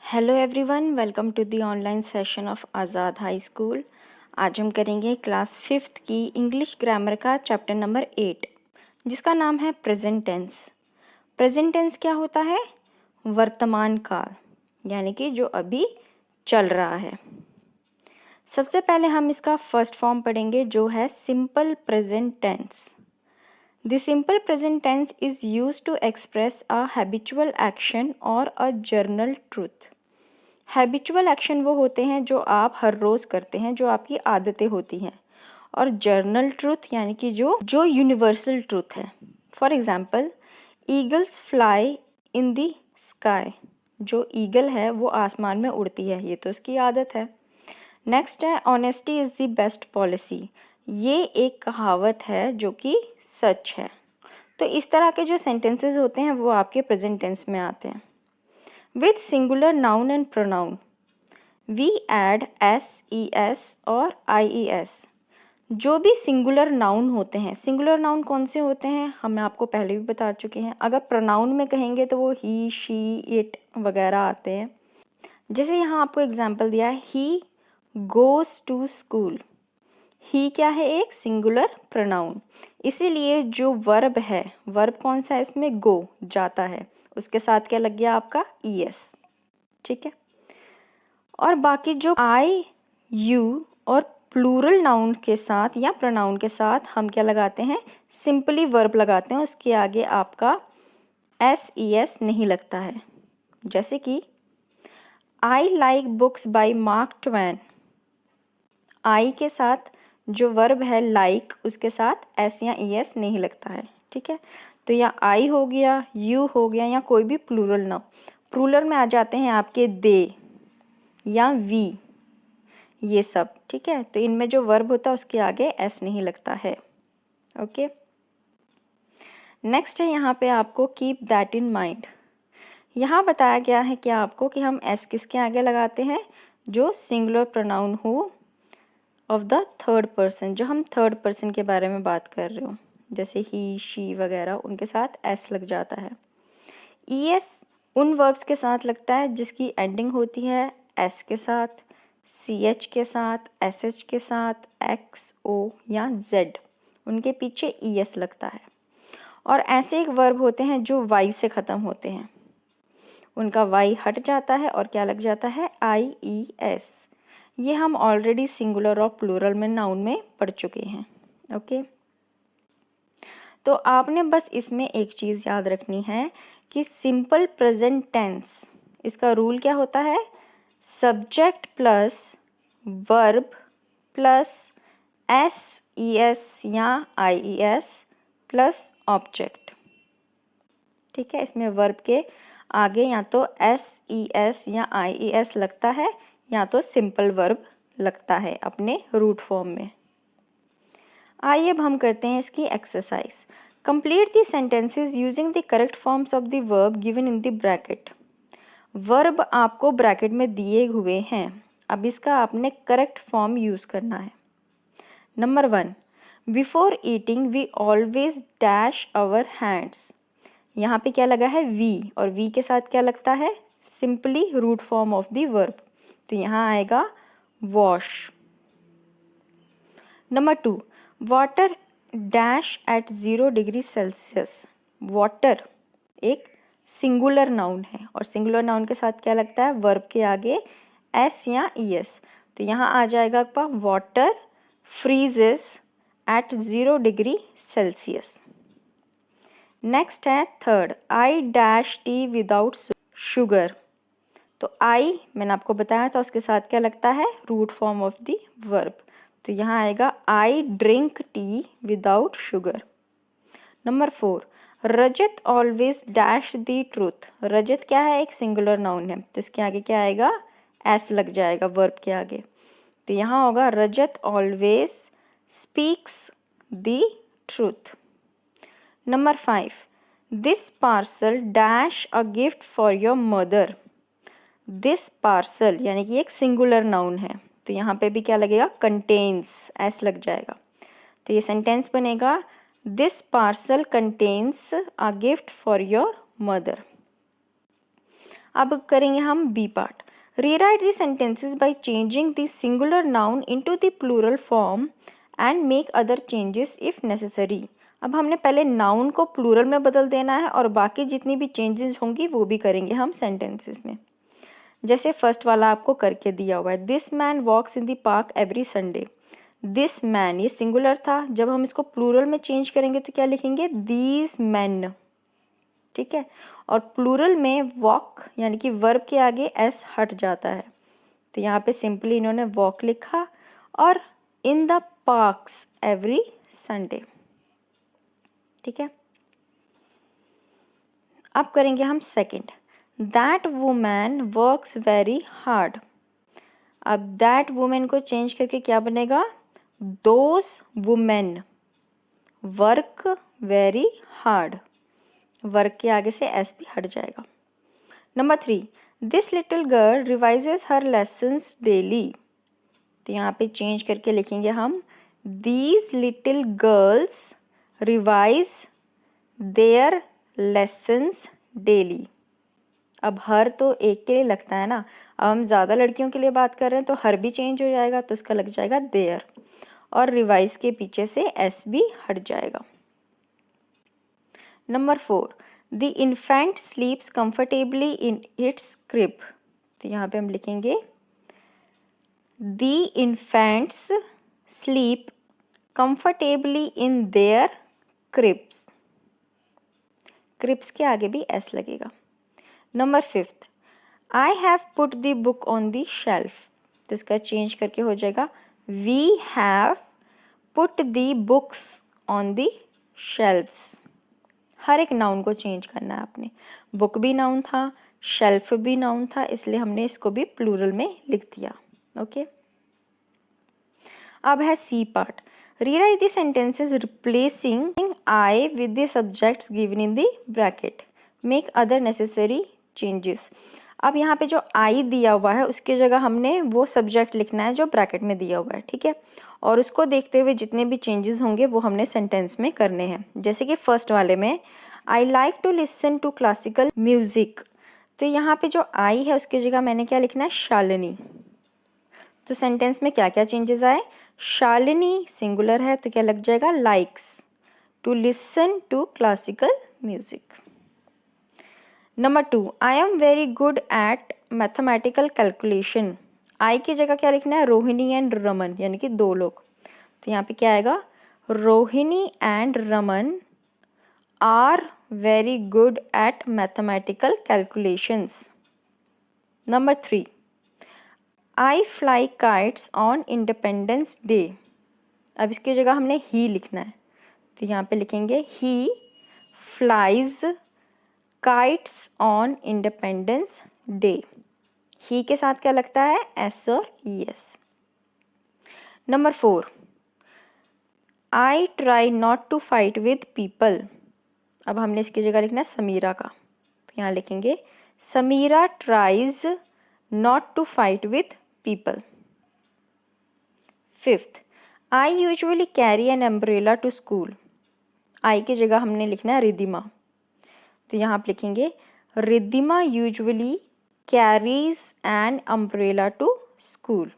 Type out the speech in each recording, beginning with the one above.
Hello everyone, welcome to the online session of Azad high school. आज हम करेंगे class 5th की इंग्लिश ग्रामर का चैप्टर नंबर 8, जिसका नाम है प्रेजेंट टेंस। प्रेजेंट टेंस क्या होता है? वर्तमान काल, यानी कि जो अभी चल रहा है। सबसे पहले हम इसका फर्स्ट फॉर्म पढ़ेंगे, जो है simple present tense. The simple present tense is used to express a habitual action or a general truth. Habitual action वो होते हैं जो आप हर रोज़ करते हैं, जो आपकी आदतें होती हैं, और जर्नल ट्रूथ यानी कि जो यूनिवर्सल ट्रूथ है। For example, eagles fly in the sky. जो ईगल है वो आसमान में उड़ती है, ये तो उसकी आदत है। नेक्स्ट है honesty is the best policy. ये एक कहावत है जो कि सच है। तो इस तरह के जो सेंटेंसेस होते हैं वो आपके प्रेजेंट टेंस में आते हैं। With singular noun and pronoun we add SES और IES। जो भी सिंगुलर नाउन होते हैं, सिंगुलर नाउन कौन से होते हैं हम आपको पहले भी बता चुके हैं। अगर प्रोनाउन में कहेंगे तो वो ही, शी, इट वगैरह आते हैं। जैसे यहाँ आपको एग्जाम्पल दिया है, ही गोज़ टू स्कूल। ही क्या है? एक सिंगुलर प्रोनाउन। इसीलिए जो वर्ब है, वर्ब कौन सा है इसमें? गो, जाता है, उसके साथ क्या लग गया आपका? ES। ठीक है। और बाकी जो I, यू और प्लूरल नाउन के साथ या प्रोनाउन के साथ हम क्या लगाते हैं? सिंपली वर्ब लगाते हैं, उसके आगे आपका SES नहीं लगता है। जैसे कि I like books by Mark Twain. I के साथ जो वर्ब है लाइक, उसके साथ S या ES नहीं लगता है। ठीक है। तो या आई हो गया, यू हो गया, या कोई भी प्लूरल नाउन। प्लूरल में आ जाते हैं आपके दे या वी, ये सब। ठीक है। तो इनमें जो वर्ब होता है उसके आगे S नहीं लगता है। ओके। नेक्स्ट है यहाँ पे आपको कीप दैट इन माइंड। यहाँ बताया गया है कि आपको कि हम S किसके आगे लगाते हैं? जो सिंगुलर प्रोनाउन हो ऑफ द थर्ड पर्सन, जो हम थर्ड पर्सन के बारे में बात कर रहे हो, जैसे ही, शी वगैरह, उनके साथ S लग जाता है। ES उन वर्ब्स के साथ लगता है जिसकी एंडिंग होती है S के साथ, CH के साथ, SH के साथ, XO या Z, उनके पीछे ES लगता है। और ऐसे एक वर्ब होते हैं जो Y से ख़त्म होते हैं, उनका Y हट जाता है और क्या लग जाता है? IES। ये हम ऑलरेडी सिंगुलर और प्लूरल में नाउन में पढ़ चुके हैं। ओके। तो आपने बस इसमें एक चीज़ याद रखनी है कि सिंपल प्रेजेंट टेंस, इसका रूल क्या होता है? Subject plus verb plus SES या IES प्लस ऑब्जेक्ट। ठीक है। इसमें वर्ब के आगे या तो SES या IES लगता है, या तो सिंपल वर्ब लगता है अपने रूट फॉर्म में। आइए अब हम करते हैं इसकी exercise. Complete the sentences using the correct forms of the verb given in the bracket. Verb आपको ब्रैकेट में दिए हुए हैं, अब इसका आपने करेक्ट फॉर्म यूज़ करना है। Number 1, before eating we always dash our hands. यहाँ पे क्या लगा है? वी, और वी के साथ क्या लगता है? Simply root form of the verb, तो यहाँ आएगा wash. Number 2, water dash at 0 degree Celsius. Water एक सिंगुलर नाउन है, और सिंगुलर नाउन के साथ क्या लगता है? वर्ब के आगे S या ES, तो यहाँ आ जाएगा आपका water freezes at 0 degree Celsius. Next है third, I dash tea without sugar. तो आई मैंने आपको बताया था, उसके साथ क्या लगता है? Root form of the verb, तो यहाँ आएगा I drink tea without sugar. Number 4, Rajat always dash the truth. Rajat क्या है? एक सिंगुलर नाउन है, तो इसके आगे क्या आएगा? S लग जाएगा वर्ब के आगे, तो यहाँ होगा Rajat always speaks the truth. Number 5, this parcel dash a gift for your mother. This parcel यानी कि एक सिंगुलर नाउन है, तो यहाँ पे भी क्या लगेगा? कंटेन्स, S लग जाएगा, तो ये सेंटेंस बनेगा this parcel contains a gift for your mother. अब करेंगे हम B part. Rewrite the sentences by changing the singular noun into the plural form and make other changes if necessary. अब हमने पहले नाउन को प्लूरल में बदल देना है और बाकी जितनी भी चेंजेस होंगी वो भी करेंगे हम सेंटेंसेस में। जैसे फर्स्ट वाला आपको करके दिया हुआ है, this man walks in the park every Sunday. This man ये सिंगुलर था, जब हम इसको प्लूरल में चेंज करेंगे तो क्या लिखेंगे, दीज मैन। ठीक है, और प्लूरल में वॉक यानी कि वर्ब के आगे एस हट जाता है, तो यहाँ पे सिंपली इन्होंने वॉक लिखा और in the parks every Sunday. ठीक है, अब करेंगे हम second, that woman works very hard. अब दैट वुमेन को चेंज करके क्या बनेगा, those women work very hard. Work के आगे से एस भी हट जाएगा। Number 3, this little girl revises her lessons daily. तो यहाँ पे चेंज करके लिखेंगे हम, these little girls revise their lessons daily. अब हर तो एक के लिए लगता है ना, अब हम ज़्यादा लड़कियों के लिए बात कर रहे हैं तो हर भी चेंज हो जाएगा, तो उसका लग जाएगा देयर, और रिवाइज के पीछे से एस भी हट जाएगा। Number 4, the infant sleeps comfortably in its crib. तो यहाँ पे हम लिखेंगे the infants sleep comfortably in their cribs. Cribs के आगे भी एस लगेगा। Number 5, I have put the book on the shelf. तो इसका चेंज करके हो जाएगा, we have put the books on the shelfs. हर एक नाउन को चेंज करना है आपने, बुक भी नाउन था, शेल्फ भी नाउन था, इसलिए हमने इसको भी प्लूरल में लिख दिया। ओके, अब है C part, rewrite the sentences replacing I with the subjects given in the bracket, make other necessary changes. अब यहाँ पे जो आई दिया हुआ है उसकी जगह हमने वो सब्जेक्ट लिखना है जो ब्रैकेट में दिया हुआ है। ठीक है, और उसको देखते हुए जितने भी चेंजेस होंगे वो हमने सेंटेंस में करने हैं। जैसे कि फर्स्ट वाले में, I like to listen to classical music. तो यहाँ पे जो आई है उसकी जगह मैंने क्या लिखना है, शालिनी। तो सेंटेंस में क्या क्या चेंजेस आए, शालिनी सिंगुलर है तो क्या लग जाएगा, likes to listen to classical music. Number 2, I am very good at mathematical calculation. I की जगह क्या लिखना है, रोहिणी एंड रमन, यानी कि 2 लोग। तो यहाँ पे क्या आएगा, Rohini and Raman are very good at mathematical calculations. Number 3, I fly kites on Independence Day. अब इसकी जगह हमने ही लिखना है, तो यहाँ पे लिखेंगे he flies kites on Independence Day. He के साथ क्या लगता है, एस और E S. Number 4, I try not to fight with people. अब हमने इसकी जगह लिखना है समीरा का, तो यहाँ लिखेंगे Sameera tries not to fight with people. 5th, I usually carry an umbrella to school. I की जगह हमने लिखना है रिद्धिमा, तो यहाँ आप लिखेंगे Riddhima usually carries an umbrella to school.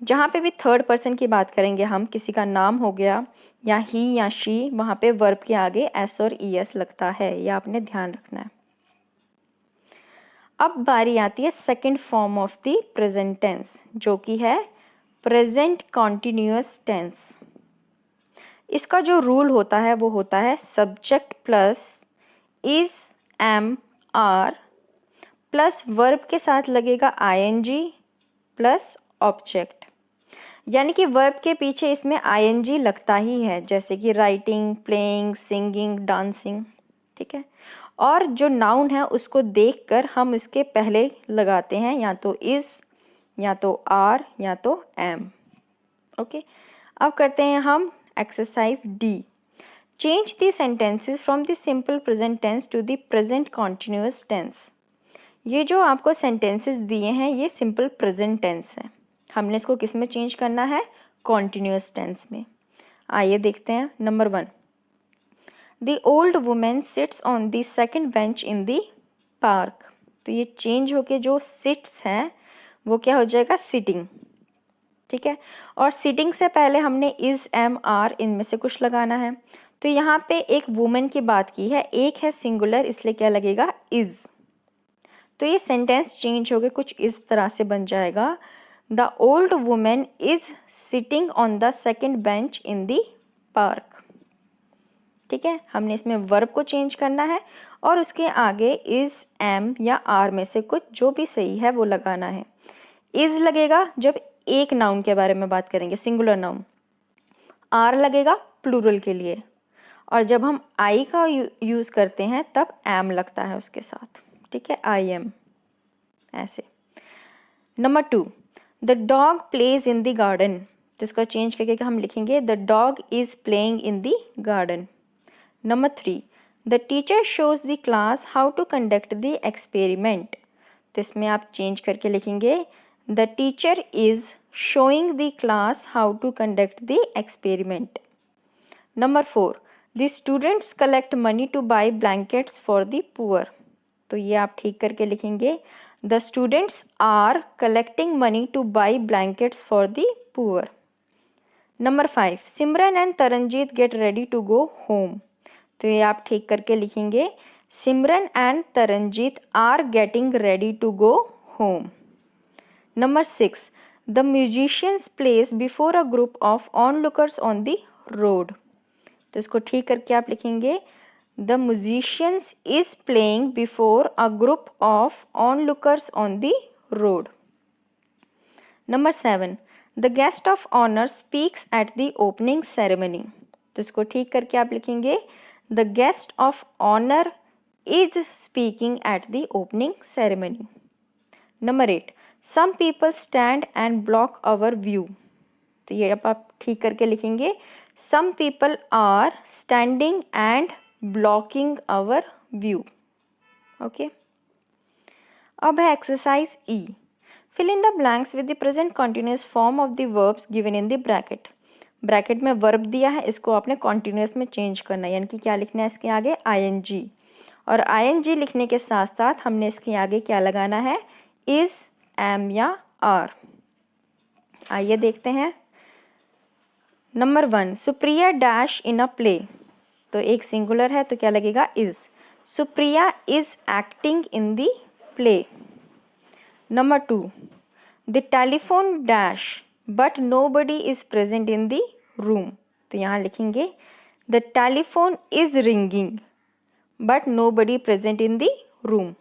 जहाँ पे भी थर्ड पर्सन की बात करेंगे हम, किसी का नाम हो गया या ही या शी, वहाँ पे वर्ब के आगे एस और ई एस लगता है, यह आपने ध्यान रखना है। अब बारी आती है second form of the present tense, जो कि है प्रेजेंट कॉन्टिन्यूअस टेंस। इसका जो रूल होता है वो होता है subject plus is, am, are plus verb के साथ लगेगा आईएनजी प्लस ऑब्जेक्ट, यानी कि वर्ब के पीछे इसमें आईएनजी लगता ही है, जैसे कि राइटिंग, प्लेइंग, सिंगिंग, डांसिंग। ठीक है, और जो नाउन है उसको देखकर हम उसके पहले लगाते हैं या तो इज, या तो आर, या तो एम। ओके, अब करते हैं हम exercise D, change the sentences from the simple present tense to the present continuous tense. ये जो आपको सेंटेंसेस दिए हैं ये सिंपल प्रेजेंट टेंस है, हमने इसको किस में चेंज करना है, कॉन्टिन्यूअस टेंस में। आइए देखते हैं। Number 1, the old women sits on the second bench in the park. तो ये चेंज होके जो सिट्स है वो क्या हो जाएगा, सिटिंग। ठीक है, और सिटिंग से पहले हमने इज, एम, आर इनमें से कुछ लगाना है। तो यहाँ पे एक वुमेन की बात की है, एक है सिंगुलर, इसलिए क्या लगेगा, इज। तो ये सेंटेंस चेंज होके कुछ इस तरह से बन जाएगा, the old women is sitting on the second bench in the park. ठीक है, हमने इसमें वर्ब को चेंज करना है और उसके आगे इज, एम या आर में से कुछ जो भी सही है वो लगाना है। इज लगेगा जब एक नाउन के बारे में बात करेंगे, सिंगुलर नाउन। आर लगेगा प्लूरल के लिए, और जब हम आई का यूज़ करते हैं तब एम लगता है उसके साथ। ठीक है, आई एम, ऐसे। Number 2, the dog plays in the garden. तो इसको चेंज करके हम लिखेंगे the dog is playing in the garden. Number 3, the teacher shows the class how to conduct the experiment. तो इसमें आप चेंज करके लिखेंगे the teacher is showing the class how to conduct the experiment. Number 4, the students collect money to buy blankets for the poor. तो ये आप ठीक करके लिखेंगे the students are collecting money to buy blankets for the poor. Number 5, Simran and Taranjeet get ready to go home. तो ये आप ठीक करके लिखेंगे Simran and Taranjeet are getting ready to go home. Number 6, the musicians plays before a group of onlookers on the road. तो इसको ठीक करके आप लिखेंगे the musicians is playing before a group of onlookers on the road. Number 7, the guest of honour speaks at the opening ceremony. तो इसको ठीक करके आप लिखेंगे the guest of honour is speaking at the opening ceremony. Number 8, some people stand and block our view. तो ये आप ठीक करके लिखेंगे some people are standing and blocking our view. Okay, अब है exercise E, fill in the blanks with the present continuous form of the verbs given in the bracket. Bracket में verb दिया है, इसको आपने कॉन्टिन्यूस में चेंज करना है, यानी कि क्या लिखना है इसके आगे, आईएनजी। और आईएनजी लिखने के साथ साथ हमने इसके आगे क्या लगाना है, इज, एम या आर। आइए देखते हैं। Number 1, Supriya dash in a play. तो एक सिंगुलर है तो क्या लगेगा, is. Supriya is acting in the play. Number 2, the telephone dash but nobody is present in the room. तो यहाँ लिखेंगे the telephone is ringing but nobody present in the room.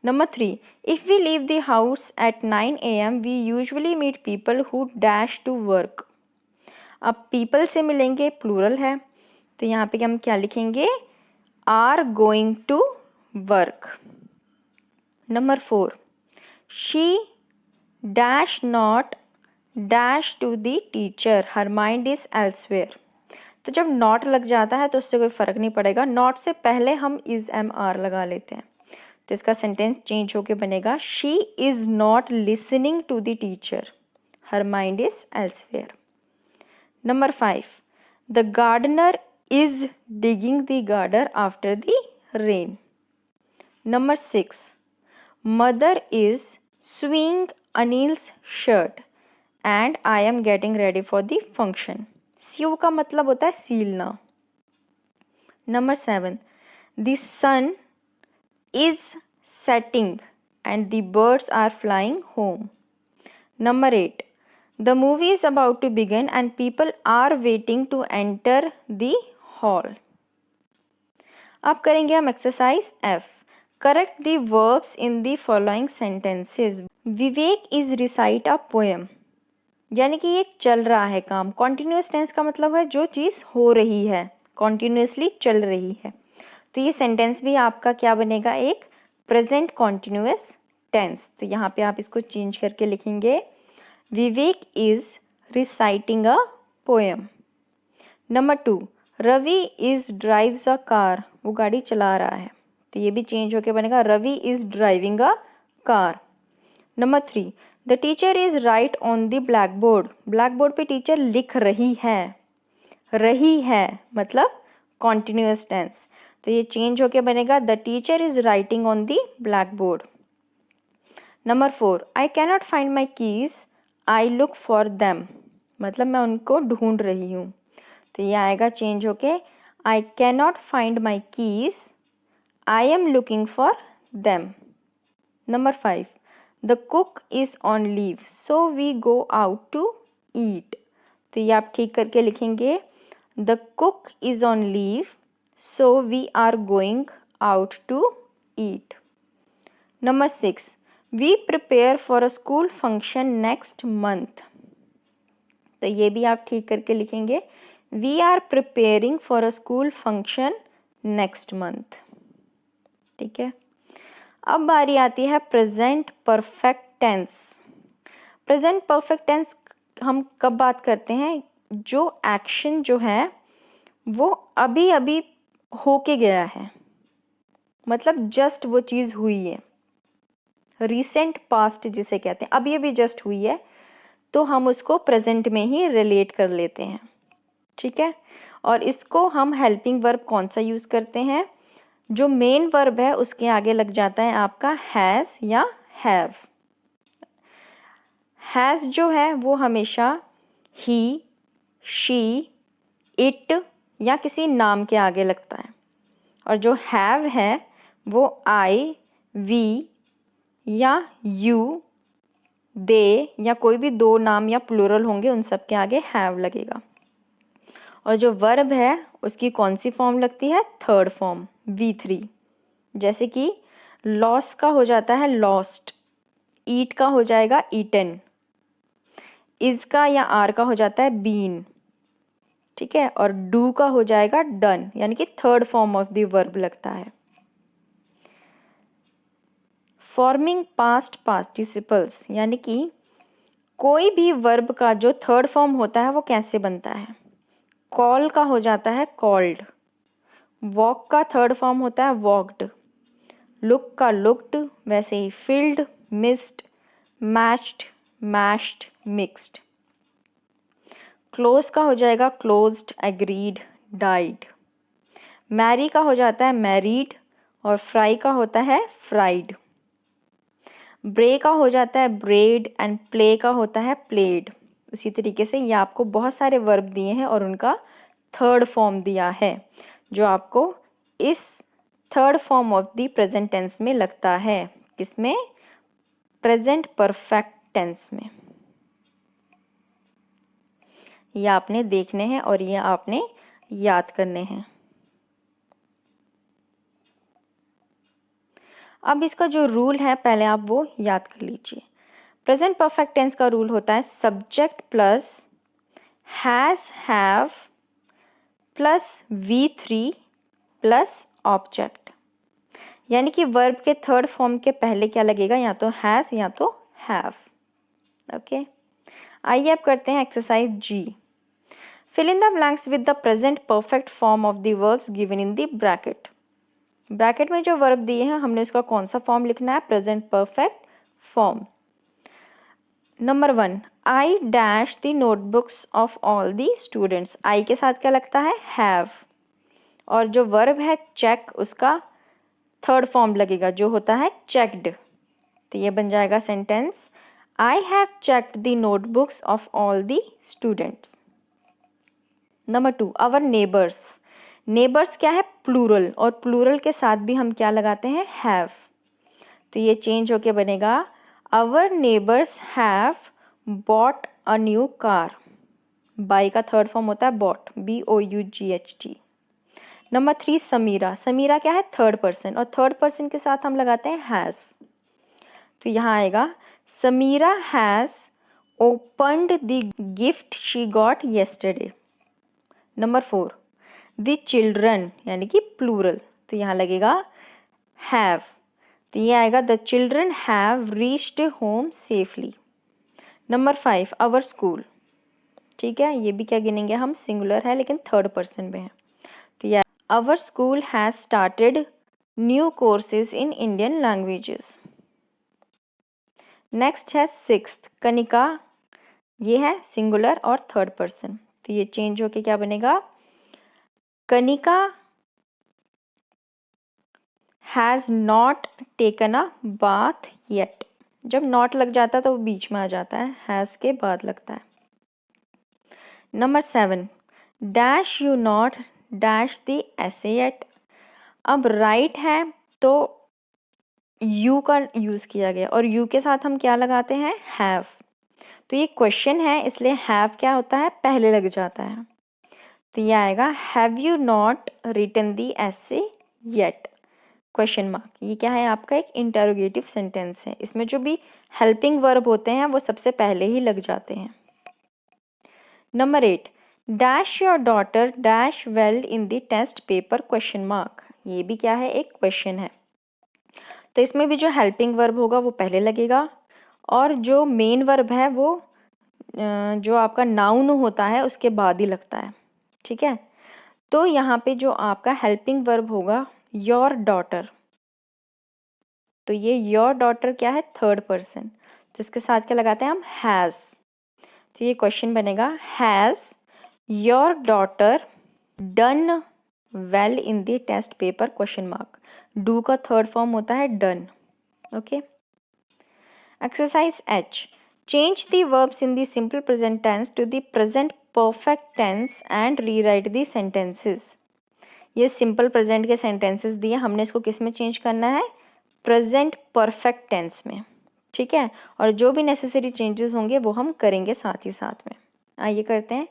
Number 3, if we leave the house at 9 AM, we usually meet people who dash to work. अब people से मिलेंगे, plural है, तो यहाँ पे हम क्या लिखेंगे, are going to work. Number 4, she dash not dash to the teacher, her mind is elsewhere. तो जब not लग जाता है तो उससे कोई फ़र्क नहीं पड़ेगा, not से पहले हम is, am, are लगा लेते हैं, तो इसका सेंटेंस चेंज होके बनेगा she is not listening to the teacher, her mind is elsewhere. Number 5, the gardener is digging the garden after the rain. Number 6, mother is sewing Anil's shirt and I am getting ready for the function. Sew का मतलब होता है सीलना। Number 7, the sun is setting and the birds are flying home. Number 8, the movie is about to begin and people are waiting to enter the hall. अब करेंगे हम exercise F, correct the verbs in the following sentences. Vivek is recite a poem, यानी कि ये चल रहा है काम। कॉन्टिन्यूस टेंस का मतलब है जो चीज़ हो रही है, कॉन्टिन्यूसली चल रही है। तो ये सेंटेंस भी आपका क्या बनेगा, एक प्रेजेंट कॉन्टिन्यूअस टेंस। तो यहाँ पे आप इसको चेंज करके लिखेंगे Vivek is reciting a poem. Number 2, Ravi is drives a car, वो गाड़ी चला रहा है, तो ये भी चेंज होके बनेगा Ravi is driving a car. Number 3, the teacher is write on the black board, black board पे टीचर लिख रही है मतलब कॉन्टिन्यूअस टेंस। तो ये चेंज होके बनेगा the teacher is writing on the black board. Number 4, I cannot find my keys, I look for them, मतलब मैं उनको ढूंढ रही हूँ। तो ये आएगा चेंज होके I cannot find my keys, I am looking for them. Number 5, the cook is on leave so we go out to eat. तो ये आप ठीक करके लिखेंगे the cook is on leave so we are going out to eat. Number 6, we prepare for a school function next month. तो ये भी आप ठीक करके लिखेंगे we are preparing for a school function next month. ठीक है, अब बारी आती है present perfect tense. Present perfect tense हम कब बात करते हैं, जो एक्शन जो है वो अभी अभी होके गया है, मतलब जस्ट वो चीज़ हुई है, रिसेंट पास्ट जिसे कहते हैं, अभी अभी जस्ट हुई है, तो हम उसको प्रेजेंट में ही रिलेट कर लेते हैं। ठीक है, और इसको हम हेल्पिंग वर्ब कौन सा यूज़ करते हैं, जो मेन वर्ब है उसके आगे लग जाता है आपका हैज़ या हैव। हैज़ जो है वो हमेशा ही, शी, इट या किसी नाम के आगे लगता है, और जो हैव है वो आई, वी या यू, दे या कोई भी दो नाम या प्लूरल होंगे उन सब के आगे हैव लगेगा। और जो वर्ब है उसकी कौन सी फॉर्म लगती है, थर्ड फॉर्म V3। जैसे कि लॉस का हो जाता है लॉस्ट, ईट का हो जाएगा ईटन, इज का या आर का हो जाता है बीन। ठीक है, और डू का हो जाएगा डन, यानी कि third form of the verb लगता है। फॉर्मिंग पास्ट पार्टिसिपल्स, यानी कि कोई भी वर्ब का जो थर्ड फॉर्म होता है वो कैसे बनता है, कॉल का हो जाता है कॉल्ड, वॉक का थर्ड फॉर्म होता है वॉक्ड, लुक का लुक्ड, वैसे ही filled, missed, matched, mashed, mixed. Close का हो जाएगा क्लोज्ड, एग्रीड, डाइड। मैरी का हो जाता है मैरीड, और फ्राई का होता है फ्राइड। ब्रे का हो जाता है ब्रेड, एंड प्ले का होता है प्लेड। उसी तरीके से ये आपको बहुत सारे वर्ब दिए हैं और उनका थर्ड फॉर्म दिया है, जो आपको इस third form of the present tense में लगता है। किसमें, प्रेजेंट परफेक्ट टेंस में। ये आपने देखने हैं और ये आपने याद करने हैं। अब इसका जो रूल है पहले आप वो याद कर लीजिए। प्रेजेंट परफेक्ट टेंस का रूल होता है subject plus has, have plus V3 plus object, यानी कि वर्ब के थर्ड फॉर्म के पहले क्या लगेगा, या तो हैज या तो हैव। ओके, आइए अब करते हैं exercise G। Fill in the blanks with the present perfect form of the verbs given in the bracket. Bracket में जो वर्ब दिए हैं हमने उसका कौन सा फॉर्म लिखना है, present perfect form. Number 1, I dash the notebooks of all the students. I के साथ क्या लगता है, हैव, और जो वर्ब है चेक उसका थर्ड फॉर्म लगेगा जो होता है चेक्ड। तो ये बन जाएगा sentence, I have checked the notebooks of all the students. Number 2, our neighbours. Neighbours क्या है, प्लूरल, और प्लूरल के साथ भी हम क्या लगाते हैं, हैव। तो ये चेंज होके बनेगा our neighbours have bought a new car. Buy का थर्ड फॉर्म होता है bought, BOUGHT। Number 3, Samira. Samira क्या है, थर्ड पर्सन, और थर्ड पर्सन के साथ हम लगाते हैं हैज़। तो यहाँ आएगा Samira has opened the gift she got yesterday. Number 4, the children, यानी कि प्लूरल, तो यहाँ लगेगा हैव। तो ये आएगा the children have reached home safely. Number 5, our school. ठीक है, ये भी क्या गिनेंगे हम, सिंगुलर है लेकिन थर्ड पर्सन में है। तो ये our school has started new courses in Indian languages. Next है 6th, कनिका। ये है सिंगुलर और थर्ड पर्सन, तो ये चेंज होके क्या बनेगा, Kanika has not taken a bath yet. जब नॉट लग जाता है तो वो बीच में आ जाता है, हैज़ के बाद लगता है। Number 7, dash you not dash the ऐसे येट। अब राइट है तो यू का यूज़ किया गया और यू के साथ हम क्या लगाते हैं, हैव। तो ये क्वेश्चन है इसलिए हैव क्या होता है, पहले लग जाता है। तो ये आएगा हैव यू नॉट रिटन दी ऐसे येट, क्वेश्चन मार्क। ये क्या है, आपका एक इंटरोगेटिव सेंटेंस है। इसमें जो भी हेल्पिंग वर्ब होते हैं वो सबसे पहले ही लग जाते हैं। Number 8, dash your daughter dash well in the test paper, question mark. ये भी क्या है, एक क्वेश्चन है। तो इसमें भी जो हेल्पिंग वर्ब होगा वो पहले लगेगा और जो मेन वर्ब है वो जो आपका नाउन होता है उसके बाद ही लगता है। ठीक है, तो यहाँ पे जो आपका हेल्पिंग वर्ब होगा योर डॉटर, तो ये योर डॉटर क्या है, थर्ड पर्सन, तो इसके साथ क्या लगाते हैं हम, हैज़। तो ये क्वेश्चन बनेगा has your daughter done well in the test paper, question mark. Do का थर्ड फॉर्म होता है done. Okay, exercise H, change the verbs in the simple present tense to the present perfect tense and rewrite the sentences। ये simple present के sentences दिए, हमने इसको किस में चेंज करना है, प्रेजेंट परफेक्ट टेंस में। ठीक है, और जो भी नेसेसरी चेंजेस होंगे वो हम करेंगे साथ ही साथ में। आइए करते हैं।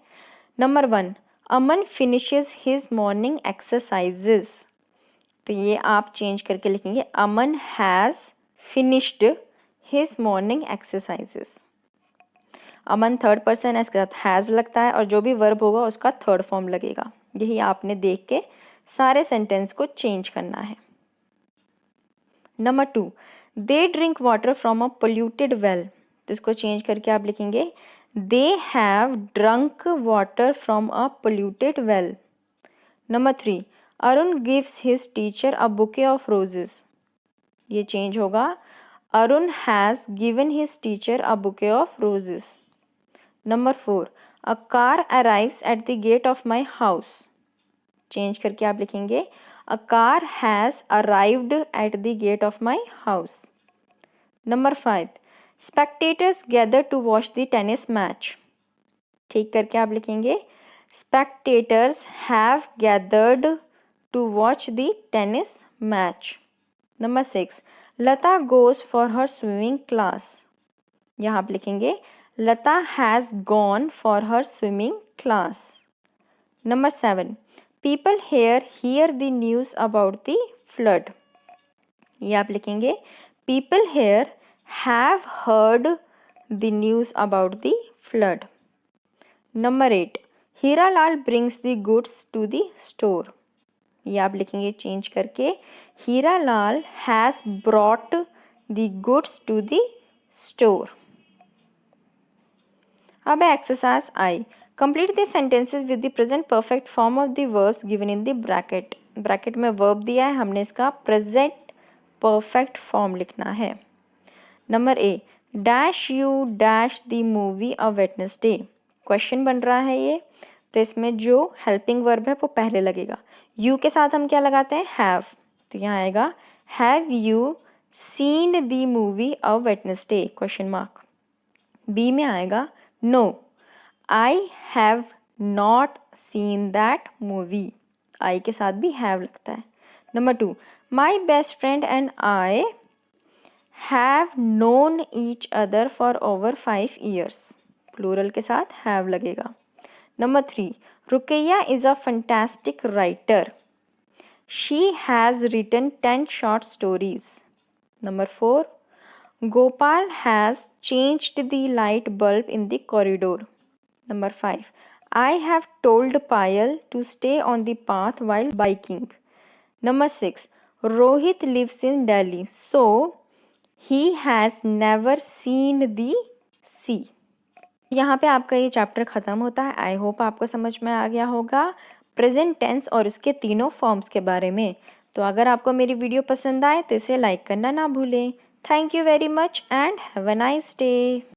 Number 1, Aman finishes his morning exercises. तो ये आप चेंज करके लिखेंगे Aman has finished his morning exercises. Aman third person है, इसके साथ हैज़ लगता है और जो भी वर्ब होगा उसका थर्ड फॉर्म लगेगा। यही आपने देख के सारे सेंटेंस को चेंज करना है। Number 2, they drink water from a polluted well. तो इसको चेंज करके आप लिखेंगे they have drunk water from a polluted well. Number 3, Arun gives his teacher a bouquet of roses. ये चेंज होगा Arun has given his teacher a bouquet of roses. Number 4, a car arrives at the gate of my house. Change करके आप लिखेंगे a car has arrived at the gate of my house. Number 5, spectators gather to watch the tennis match. ठीक करके आप लिखेंगे spectators have gathered to watch the tennis match. Number 6, Lata goes for her swimming class. यहाँ आप लिखेंगे Lata has gone for her swimming class. Number 7, people hear the news about the flood। ये आप लिखेंगे people hear have heard the news about the flood. Number 8, Hiralal brings the goods to the store. ये आप लिखेंगे change करके Hiralal has brought the goods to the store. अब exercise I, complete the sentences with the present perfect form of the verbs given in the bracket. Bracket में verb दिया है, हमने इसका प्रेजेंट परफेक्ट फॉर्म लिखना है। Number A, dash you dash the movie a Wednesday. Question बन रहा है ये, तो इसमें जो हेल्पिंग वर्ब है वो पहले लगेगा। यू के साथ हम क्या लगाते हैं, हैव। तो यहाँ आएगा have you seen the movie a Wednesday, question mark. B में आएगा no, I have not seen that movie. I के साथ भी हैव लगता है। Number 2, my best friend and I have known each other for over 5 years। Plural के साथ have लगेगा। Number 3, Rukaiya is a fantastic writer. She has written 10 short stories। Number 4, Gopal has changed the light bulb in the corridor। Number 5, I have told Payal to stay on the path while biking। Number 6, Rohit lives in Delhi, so he has never seen the sea। यहाँ पे आपका ये chapter ख़त्म होता है। I hope आपको समझ में आ गया होगा प्रेजेंट टेंस और उसके तीनों फॉर्म्स के बारे में। तो अगर आपको मेरी वीडियो पसंद आए तो इसे लाइक करना ना भूलें। Thank you very much and have a nice day।